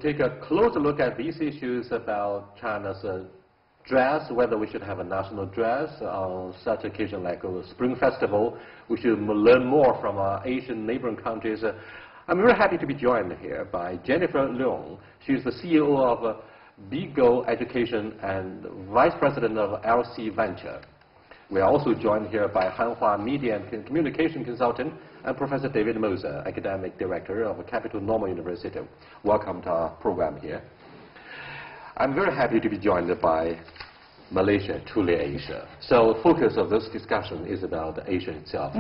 take a closer look at these issues about China's dress, whether we should have a national dress on such occasion like a Spring Festival. We should learn more from our Asian neighboring countries. I'm very happy to be joined here by Jennifer Leung. She's the CEO of Bigo Education and Vice President of LC Venture. We are also joined here by Hanwha Media and Communication Consultant and Professor David Moser, Academic Director of Capital Normal University. Welcome to our program here. I'm very happy to be joined by Malaysia, truly Asia. So the focus of this discussion is about Asia itself.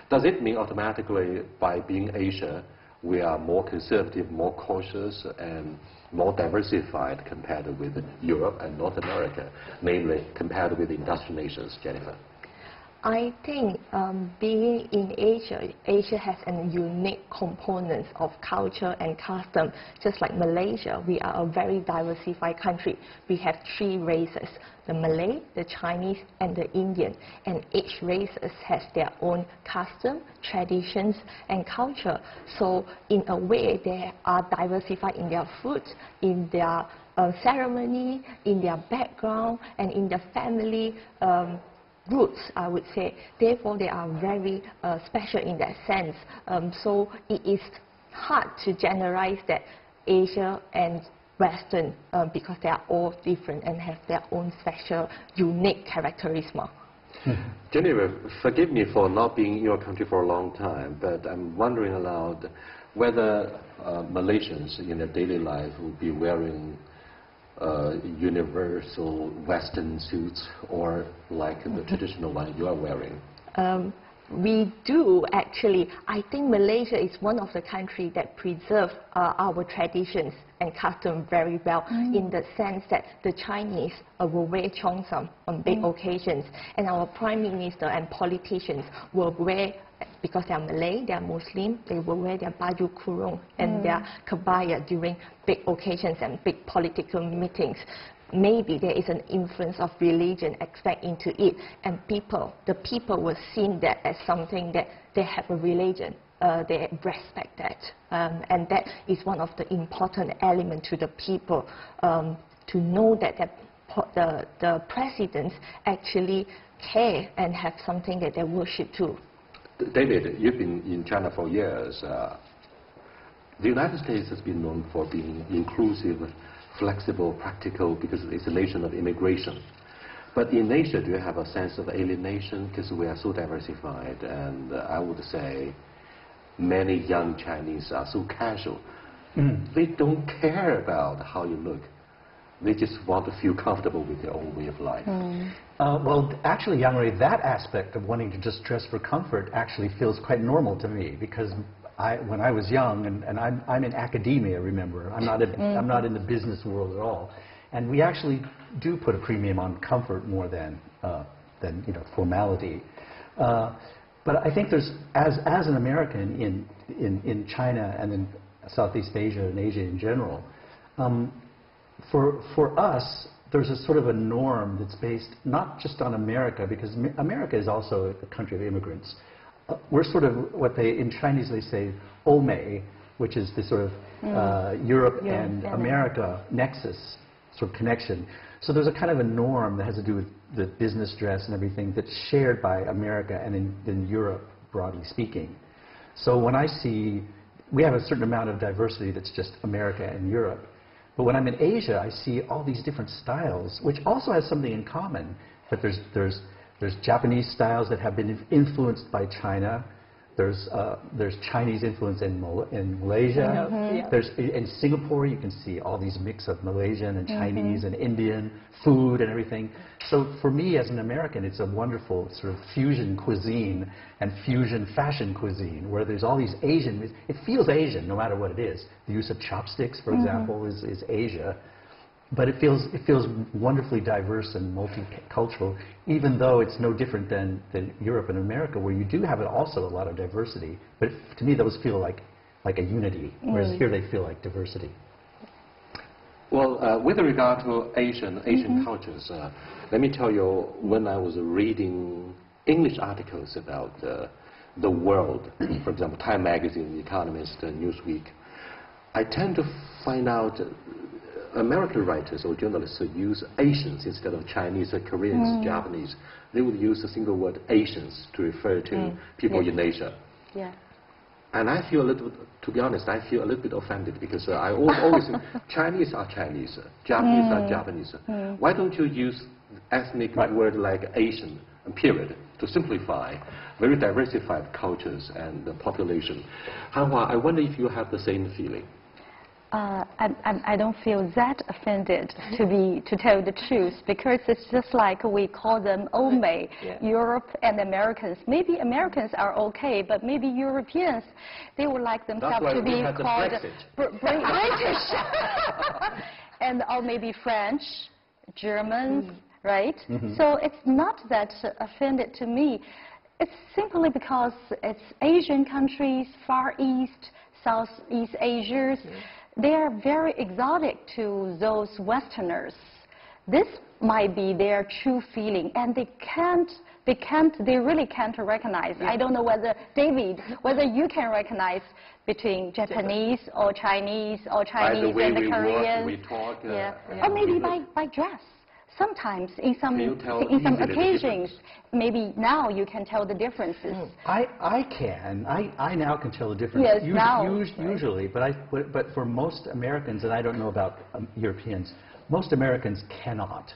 Does it mean automatically by being Asia, we are more conservative, more cautious, and more diversified compared with Europe and North America, namely compared with industrial nations? Jennifer? I think being in Asia, Asia has a unique component of culture and custom. Just like Malaysia, we are a very diversified country. We have 3 races, the Malay, the Chinese, and the Indian. And each race has their own custom, traditions, and culture. So in a way, they are diversified in their food, in their ceremony, in their background, and in their family roots, I would say. Therefore, they are very special in that sense. So it is hard to generalize that Asia and Western because they are all different and have their own special, unique characteristics. Jennifer, forgive me for not being in your country for a long time, but I'm wondering aloud whether Malaysians in their daily life will be wearing universal Western suits or like the traditional one you are wearing? We do actually. I think Malaysia is one of the countries that preserve our traditions and custom very well in the sense that the Chinese will wear cheongsam on big occasions, and our Prime Minister and politicians will wear, because they are Malay, they are Muslim, they will wear their baju kurung and their kebaya during big occasions and big political meetings. Maybe there is an influence of religion aspect into it, and the people will see that as something that they have a religion. They respect that, and that is one of the important elements to the people to know that the presidents actually care and have something that they worship too. David, you've been in China for years. The United States has been known for being inclusive, flexible, practical, because it's a nation of immigration. But in Asia, do you have a sense of alienation? Because we are so diversified, and I would say many young Chinese are so casual. They don't care about how you look. They just want to feel comfortable with their own way of life. Well, actually, Yang Rui, that aspect of wanting to just dress for comfort actually feels quite normal to me, because when I was young, and I'm in academia, remember, I'm not in the business world at all, and we actually do put a premium on comfort more than formality. But I think there's, as an American in China and in Southeast Asia and Asia in general, for us, there's a sort of a norm that's based not just on America, because America is also a country of immigrants. We're sort of what in Chinese they say, Omei, which is the sort of Europe and America nexus, sort of connection. So there's a kind of a norm that has to do with the business dress and everything that's shared by America and in Europe, broadly speaking. So when I see, we have a certain amount of diversity that's just America and Europe. But when I'm in Asia, I see all these different styles, which also has something in common. But there's Japanese styles that have been influenced by China. There's Chinese influence in Malaysia. There's in Singapore, you can see all these mix of Malaysian and Chinese and Indian food and everything. So for me as an American, it's a wonderful sort of fusion cuisine and fusion fashion cuisine, where there's all these Asian. It feels Asian no matter what it is. The use of chopsticks, for example, is Asia. But it feels wonderfly diverse and multicultural, even though it's no different than Europe and America, where you do have also a lot of diversity. But to me, those feel like a unity, whereas here they feel like diversity. Well, with regard to Asian cultures, let me tell you, when I was reading English articles about the world, for example, Time Magazine, The Economist, Newsweek, I tend to find out American writers or journalists use Asians instead of Chinese or Koreans, Japanese. They would use the single word Asians to refer to people in Asia. Yeah. And I feel a little, to be honest, I feel a little bit offended because I always think Chinese are Chinese, Japanese are Japanese. Why don't you use ethnic word like Asian, period, to simplify very diversified cultures and population? Hanwha, I wonder if you have the same feeling. I don't feel that offended, to tell the truth, because it's just like we call them Omei, Europe and Americans. Maybe Americans are okay, but maybe Europeans, they would like themselves to be called British, and or maybe French, Germans, right? So it's not that offended to me. It's simply because it's Asian countries, Far East, Southeast Asia. They are very exotic to those Westerners. This might be their true feeling, and they really can't recognize. I don't know whether, David, whether you can recognize between Japanese or Chinese and the Koreans. We talk, or maybe by dress. Sometimes in some occasions, maybe now you can tell the differences. I can. I now can tell the difference. Yes, usually, but for most Americans, and I don't know about Europeans, most Americans cannot.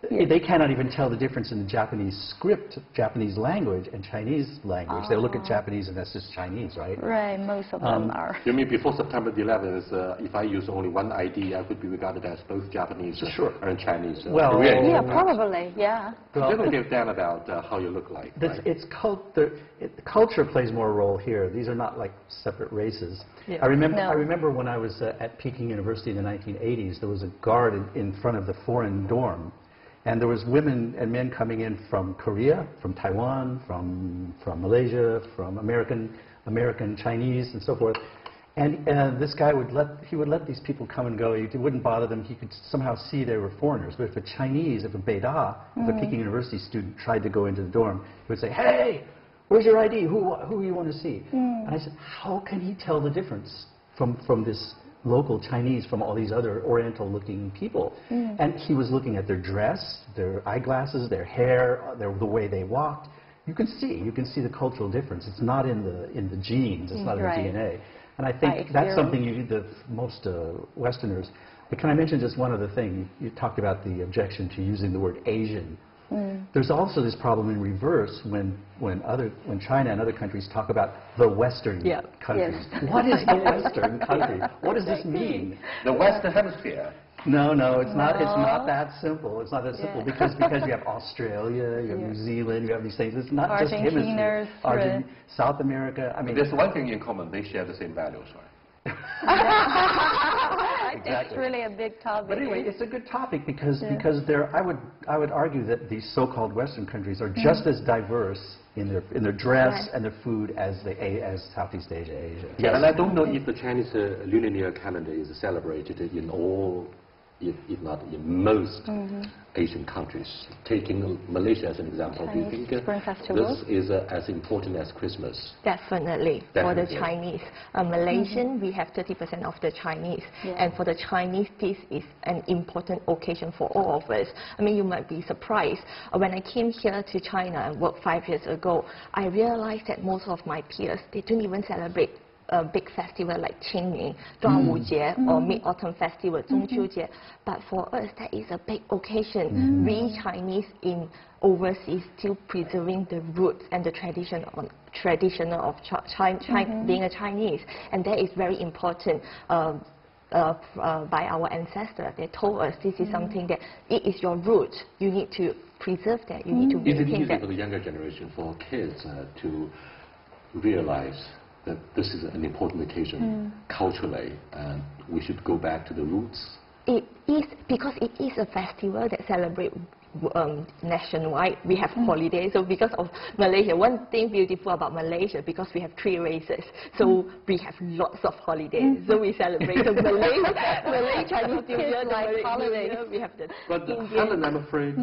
They cannot even tell the difference in the Japanese script, Japanese language, and Chinese language. They'll look at Japanese and that's just Chinese, right? Right, most of them are. You mean before September the 11th, if I use only one ID, I could be regarded as both Japanese and Chinese? Well, yeah, probably, yeah. Well, they don't give a damn about how you look like. Culture plays more role here. These are not like separate races. Yeah. I remember when I was at Peking University in the 1980s, there was a guard in front of the foreign dorm. And there was women and men coming in from Korea, from Taiwan, from Malaysia, from American Chinese, and so forth. And this guy would let these people come and go. He wouldn't bother them. He could somehow see they were foreigners. But if a Beida, if a Peking University student tried to go into the dorm, he would say, "Hey, where's your ID? Who you want to see?" And I said, how can he tell the difference from this local Chinese from all these other Oriental-looking people? And he was looking at their dress, their eyeglasses, their hair, the way they walked. You can see the cultural difference. It's not in the genes. It's not in the DNA. And I think that's something most Westerners. But can I mention just one other thing? You talked about the objection to using the word Asian. There's also this problem in reverse when China and other countries talk about the Western countries. Yes. What is the Western country? What does this mean? The Western Hemisphere. No, it's not. It's not that simple. It's not that simple because you have Australia, you have New Zealand, you have these things. It's not just hemisphere. South America. I mean, there's one thing in common. They share the same values, right? Exactly. It's really a big topic. But anyway, it's a good topic because I would argue that these so-called Western countries are just as diverse in their dress and their food as Southeast Asia. Yeah, and I don't know if the Chinese lunar calendar is celebrated in all, if not in most Asian countries. Taking Malaysia as an example, do you think this is as important as Christmas? Definitely. For the Chinese. Malaysian, we have 30% of the Chinese. And for the Chinese, this is an important occasion for all of us. I mean, you might be surprised. When I came here to China and worked 5 years ago, I realized that most of my peers, they don't even celebrate a big festival like Qingming, 端午节, or Mid-Autumn Festival, 中秋节. But for us, that is a big occasion. We Chinese in overseas still preserving the roots and the tradition of being a Chinese. And that is very important by our ancestors. They told us this is something that it is your root. You need to preserve that. You need to maintain that. Is it easy for the younger generation, for kids, to realize that this is an important occasion culturally, and we should go back to the roots? It is, because it is a festival that celebrates nationwide. We have holidays. So because of Malaysia, one thing beautiful about Malaysia, because we have 3 races, so we have lots of holidays. So we celebrate the Malay Chinese New Year, like holidays. We have the But Helen, I'm afraid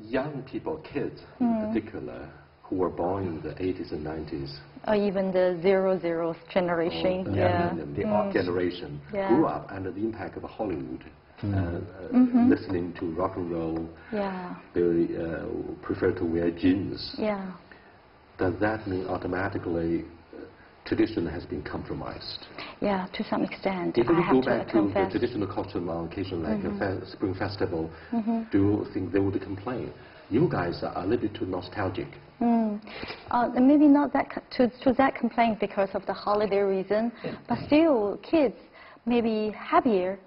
young people, kids in particular, who were born in the 80s and 90s. Or even the 00 generation. Oh, yeah. The art generation grew up under the impact of Hollywood. Listening to rock and roll. Yeah. They prefer to wear jeans. Yeah. Does that mean automatically tradition has been compromised? Yeah, to some extent. If we I have go to back to the confess. traditional culture on occasion like a Spring Festival, do you think they would complain? You guys are a little bit too nostalgic. Maybe not that to that complaint because of the holiday reason, but still kids may be happier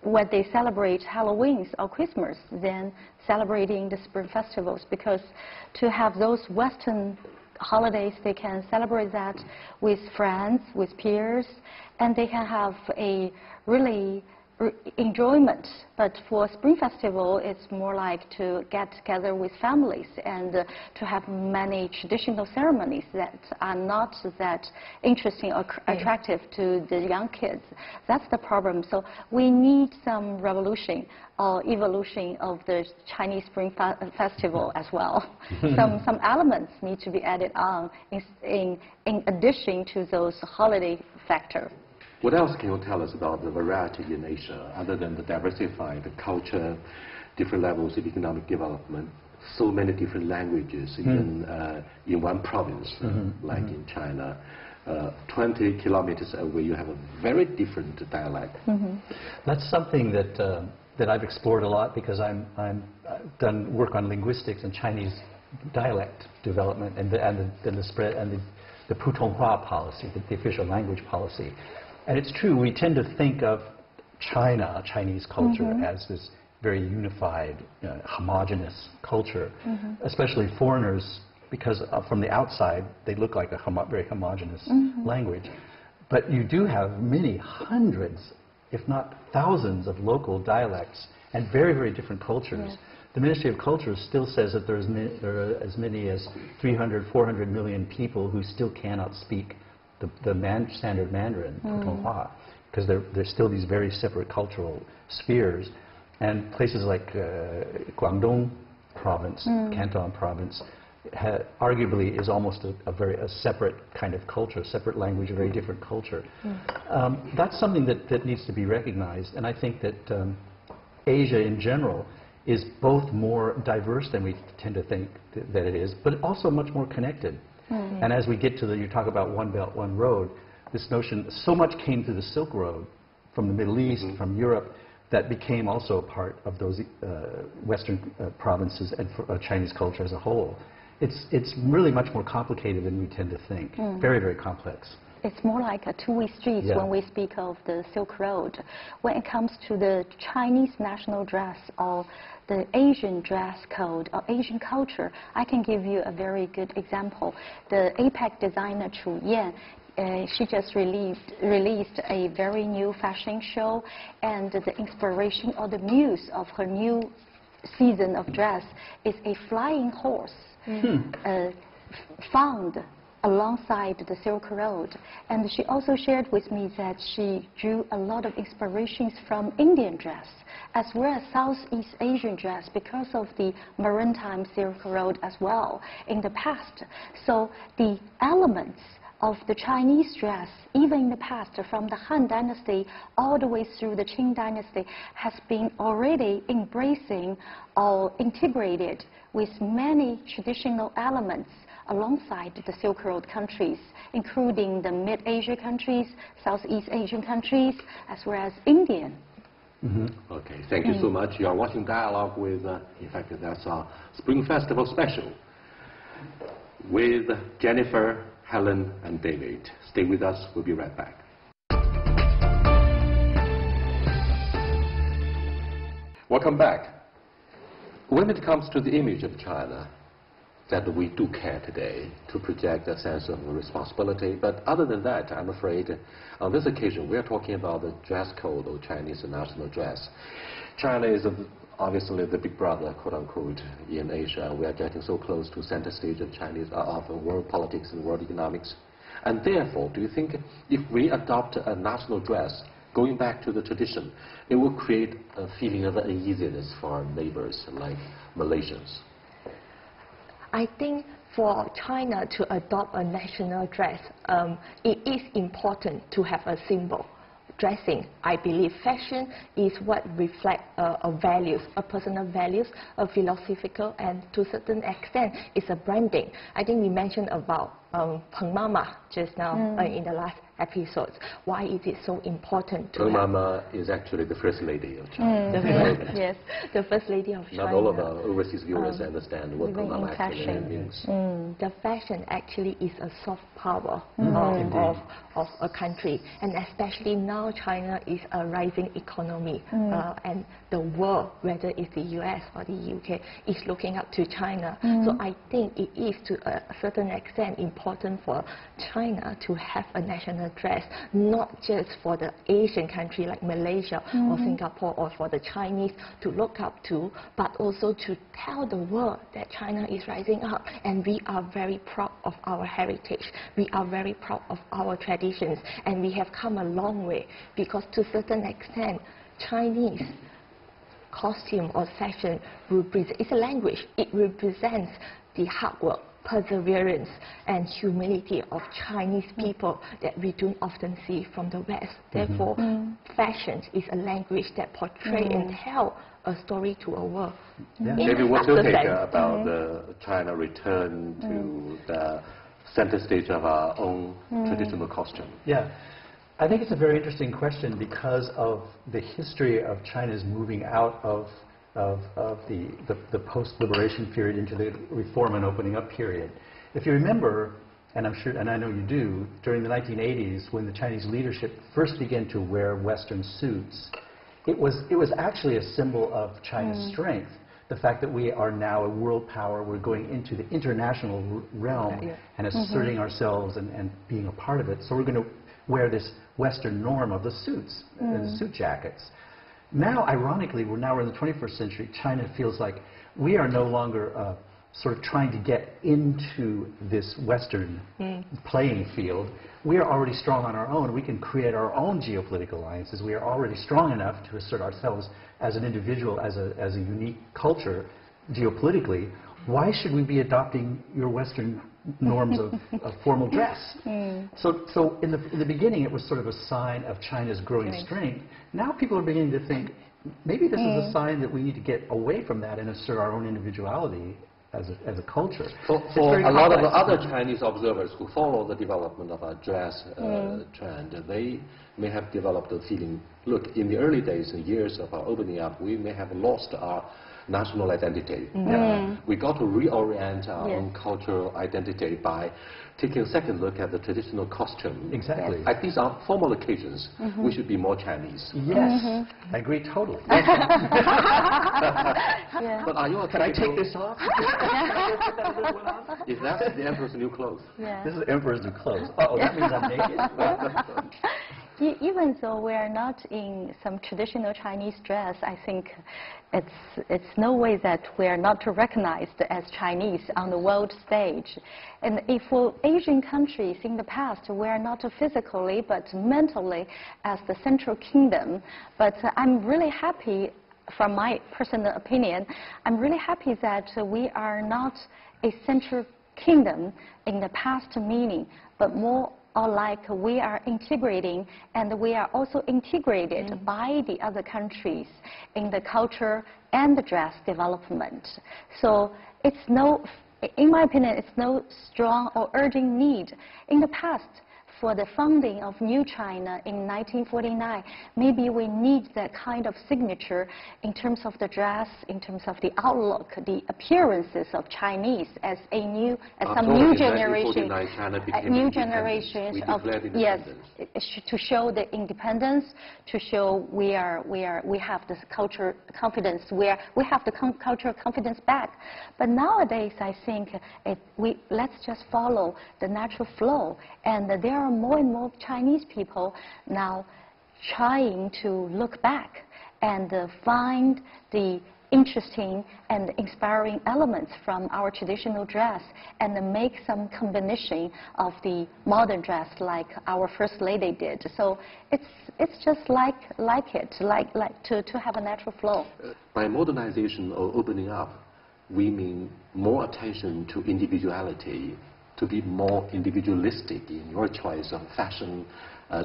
when they celebrate Halloween or Christmas than celebrating the Spring Festivals, because to have those Western holidays, they can celebrate that with friends, with peers, and they can have a really enjoyment. But for Spring Festival, it's more like to get together with families and to have many traditional ceremonies that are not that interesting or attractive to the young kids. That's the problem. So we need some revolution or evolution of the Chinese Spring Festival as well. Some elements need to be added on in addition to those holiday factors. What else can you tell us about the variety in Asia, other than the diversified culture, different levels of economic development, so many different languages, even in one province, like in China, 20 kilometers away, you have a very different dialect. That's something that I've explored a lot because I've done work on linguistics and Chinese dialect development and the spread and the Putonghua policy, the official language policy. And it's true, we tend to think of China, Chinese culture, as this very unified, homogeneous culture, especially foreigners, because from the outside, they look like a very homogeneous language. But you do have many hundreds, if not thousands, of local dialects and very, very different cultures. Yeah. The Ministry of Culture still says that there are as many as 300, 400 million people who still cannot speak the standard Mandarin, Putonghua, because there's still these very separate cultural spheres. And places like Guangdong province, Canton province, arguably is almost a separate kind of culture, separate language, a very different culture. That's something that needs to be recognized, and I think that Asia in general is both more diverse than we tend to think that it is, but also much more connected. And as we get to you talk about One Belt, One Road, this notion, so much came through the Silk Road from the Middle East, from Europe, that became also a part of those Western provinces and Chinese culture as a whole. It's really much more complicated than we tend to think. Very, very complex. It's more like a two-way street when we speak of the Silk Road. When it comes to the Chinese national dress or the Asian dress code or Asian culture, I can give you a very good example. The APEC designer Chu Yan, she just released a very new fashion show, and the inspiration or the muse of her new season of dress is a flying horse found alongside the Silk Road. And she also shared with me that she drew a lot of inspirations from Indian dress as well as Southeast Asian dress because of the maritime Silk Road as well in the past. So the elements of the Chinese dress, even in the past, from the Han Dynasty all the way through the Qing Dynasty, has been already embracing or integrated with many traditional elements alongside the Silk Road countries, including the Mid-Asia countries, Southeast Asian countries, as well as Indian. Okay, thank you so much. You are watching Dialogue with, in fact, that's our Spring Festival special with Jennifer, Helen, and David. Stay with us. We'll be right back. Welcome back. When it comes to the image of China, that we do care today to project a sense of responsibility. But other than that, I'm afraid on this occasion we are talking about the dress code or Chinese national dress. China is obviously the big brother, quote unquote, in Asia. We are getting so close to center stage of world politics and world economics. And therefore, do you think if we adopt a national dress, going back to the tradition, it will create a feeling of uneasiness for our neighbors like Malaysians? I think for China to adopt a national dress, it is important to have a symbol. Dressing, I believe fashion is what reflects a values, a personal values, a philosophical, and to a certain extent, it's a branding. I think we mentioned about Peng Mama just now in the last episodes. Why is it so important to Peng Mama is actually the first lady of China. Yes, the first lady of China. Not all of our overseas viewers understand what Peng Mama actually means. The fashion actually is a soft power of a country, and especially now China is a rising economy, and the world, whether it's the US or the UK, is looking up to China. So I think it is to a certain extent important for China to have a national dress, not just for the Asian country like Malaysia or Singapore, or for the Chinese to look up to, but also to tell the world that China is rising up, and we are very proud of our heritage. We are very proud of our traditions, and we have come a long way, because to a certain extent, Chinese costume or fashion it's a language. It represents the hard work, perseverance, and humility of Chinese people that we don't often see from the West. Therefore, fashion is a language that portrays and tells a story to a world. Maybe what's your take about the China return to the center stage of our own traditional costume? Yeah. I think it's a very interesting question because of the history of China's moving out of the post-liberation period into the reform and opening up period. If you remember, and I'm sure, and I know you do, during the 1980s, when the Chinese leadership first began to wear Western suits, it was actually a symbol of China's strength. The fact that we are now a world power, we're going into the international realm and asserting ourselves and being a part of it. So we're going to wear this Western norm of the suits and the suit jackets. Now, ironically, we're in the 21st century. China feels like we are no longer sort of trying to get into this Western playing field. We are already strong on our own. We can create our own geopolitical alliances. We are already strong enough to assert ourselves as an individual, as a unique culture geopolitically. Why should we be adopting your Western norms of formal dress? So in the beginning, it was sort of a sign of China's growing strength. Now people are beginning to think, maybe this is a sign that we need to get away from that and assert our own individuality as a culture. For a lot of the other Chinese observers who follow the development of our dress trend, they may have developed a feeling, look, in the early days and years of our opening up, we may have lost our national identity. We got to reorient our own cultural identity by taking a second look at the traditional costume. Exactly. At these formal occasions, we should be more Chinese. Yes, I agree totally. But are you Can I take this off? If that's the emperor's new clothes. This is the emperor's new clothes. Uh-oh, that means I'm naked? Even though we are not in some traditional Chinese dress, I think it's no way that we are not recognized as Chinese on the world stage. And if for Asian countries in the past, we are not physically but mentally as the central kingdom. But I'm really happy, from my personal opinion, I'm really happy that we are not a central kingdom in the past meaning, but more or like we are integrating, and we are also integrated by the other countries in the culture and the dress development. So it's no, in my opinion, it's no strong or urgent need. In the past, for the founding of New China in 1949, maybe we need that kind of signature in terms of the dress, in terms of the outlook, the appearances of Chinese as some new generation, new generations of to show the independence, to show we have this culture confidence, we have the cultural confidence back. But nowadays, I think let's just follow the natural flow, and there are more and more Chinese people now trying to look back and find the interesting and inspiring elements from our traditional dress and make some combination of the modern dress like our First Lady did. So it's just like to have a natural flow. By modernization or opening up, women more attention to individuality, to be more individualistic in your choice of fashion,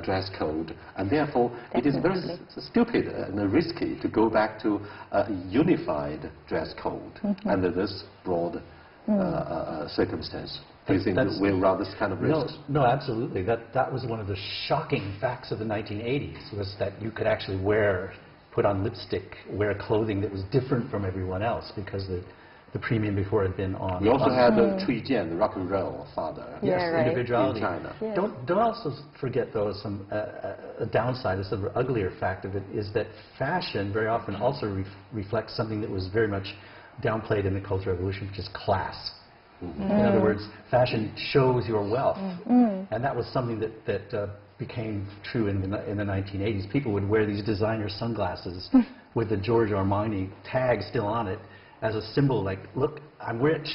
dress code, and therefore it is very stupid and risky to go back to a unified dress code under this broad circumstance. Do you think we'll run this kind of risk? No, absolutely. That was one of the shocking facts of the 1980s, was that you could actually put on lipstick, wear clothing that was different from everyone else, because the premium before had been on. We also had the Cui Jian, the rock and roll father. Yes, individuality. In China. Yes. Don't also forget, though, a downside, a sort of uglier fact of it, is that fashion very often also reflects something that was very much downplayed in the Cultural Revolution, which is class. In other words, fashion shows your wealth, and that was something that became true in the 1980s. People would wear these designer sunglasses with the Giorgio Armani tag still on it, as a symbol, like, look, I'm rich.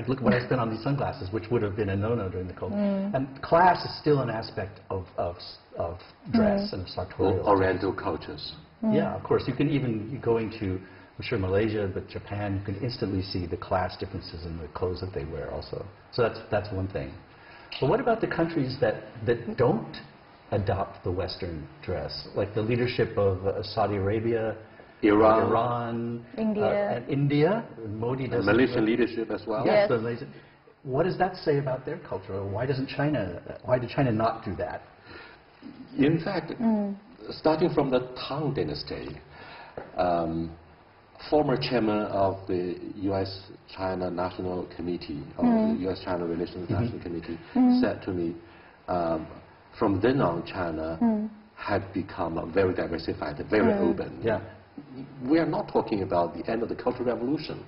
Look what I spent on these sunglasses, which would have been a no-no during the Cold War. And class is still an aspect of dress and sartorial. Oriental cultures. Yeah, of course. You can even go into, I'm sure, Malaysia, but Japan, you can instantly see the class differences in the clothes that they wear also. So that's one thing. But what about the countries that don't adopt the Western dress, like the leadership of Saudi Arabia, Iran, India. And India? Modi does. Malaysian leadership as well. Yes. What does that say about their culture? Why did China not do that? In fact, starting from the Tang Dynasty, former chairman of the U.S.-China National Committee, or the U.S.-China Relations National Committee, said to me, from then on, China had become very diversified, very open. Yeah. We are not talking about the end of the Cultural Revolution.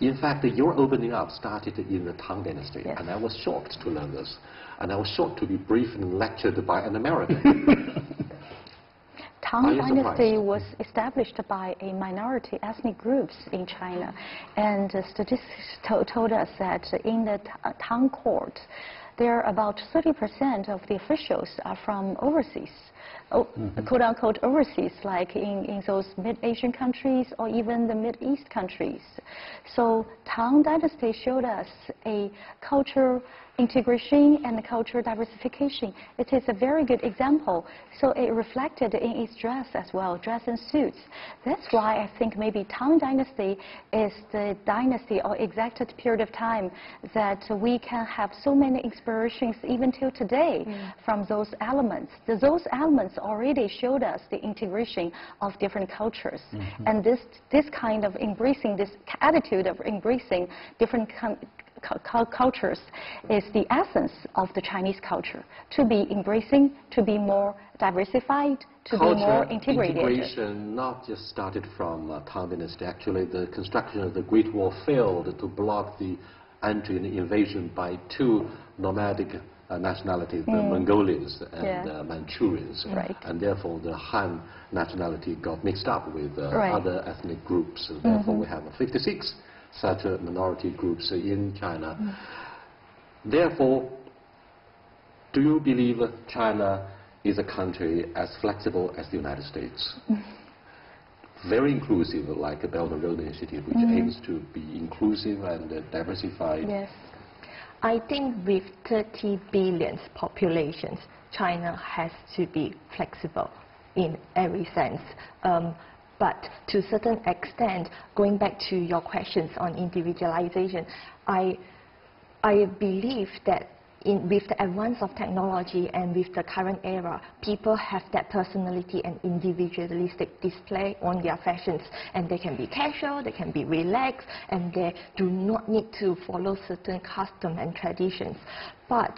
In fact, your opening up started in the Tang Dynasty, and I was shocked to learn this. And I was shocked to be briefed and lectured by an American. Tang Dynasty was established by a minority ethnic groups in China, and statistics told us that in the Tang court, there are about 30% of the officials are from overseas. Quote-unquote overseas, like in those mid-Asian countries or even the Mid-East countries. So Tang Dynasty showed us a culture integration and cultural diversification. It is a very good example. So it reflected in its dress as well, dress and suits. That's why I think maybe Tang Dynasty is the dynasty or exact period of time that we can have so many inspirations even till today from those elements. Those elements already showed us the integration of different cultures. And this kind of embracing, this attitude of embracing different cultures is the essence of the Chinese culture, to be embracing, to be more diversified, to be more integrated. Integration not just started from Tang Dynasty. Actually, the construction of the Great Wall failed to block the entry and invasion by two nomadic nationalities, the Mongolians and Manchurians. And therefore, the Han nationality got mixed up with other ethnic groups. Therefore, we have 56 such minority groups in China. Therefore, do you believe that China is a country as flexible as the United States? Very inclusive, like the Belt and Road Initiative, which aims to be inclusive and diversified. Yes. I think with 30 billion populations, China has to be flexible in every sense. But to a certain extent, going back to your questions on individualization, I believe that with the advance of technology and with the current era, people have that personality and individualistic display on their fashions. And they can be casual, they can be relaxed, and they do not need to follow certain customs and traditions. But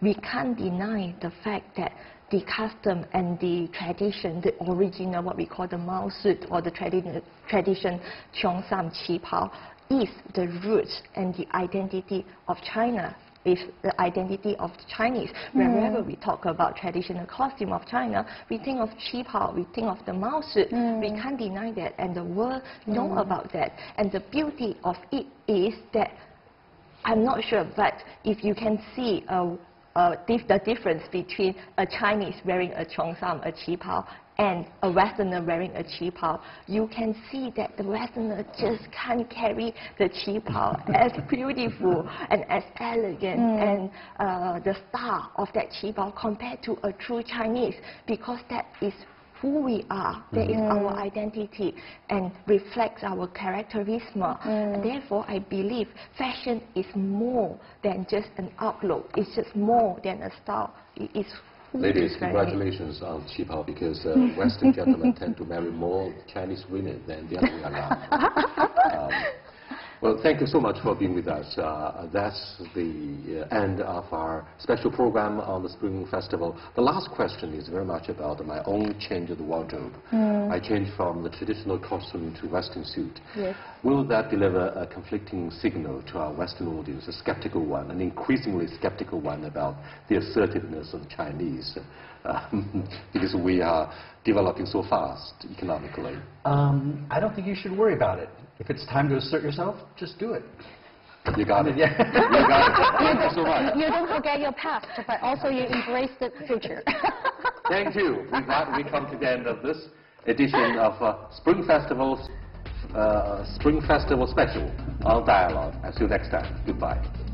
we can't deny the fact that the custom and the tradition, the original, what we call the Mao suit or the tradition Cheongsam Qipao, is the roots and the identity of China, is the identity of the Chinese. Wherever we talk about traditional costume of China, we think of Qipao, we think of the Mao suit. We can't deny that, and the world know about that. And the beauty of it is that, I'm not sure, but if you can see the difference between a Chinese wearing a Cheongsam, a Qipao, and a Westerner wearing a qipao, you can see that the Westerner just can't carry the qipao as beautiful and as elegant and the style of that qipao compared to a true Chinese, because that is who we are, that is our identity and reflects our characterism. Therefore, I believe fashion is more than just an outlook. It's just more than a style. It's who Ladies, is congratulations on qipao, because Western gentlemen tend to marry more Chinese women than the other way around. Well, thank you so much for being with us. That's the end of our special program on the Spring Festival. The last question is very much about my own change of the wardrobe. I changed from the traditional costume to Western suit. Yes. Will that deliver a conflicting signal to our Western audience, a skeptical one, an increasingly skeptical one about the assertiveness of the Chinese? Because we are developing so fast economically. I don't think you should worry about it. If it's time to assert yourself, just do it. You got it. Yeah. You got it. Thank you so much. You don't forget your past, but also you embrace the future. Thank you. With that, we come to the end of this edition of Spring Festival Special on Dialogue. I'll see you next time. Goodbye.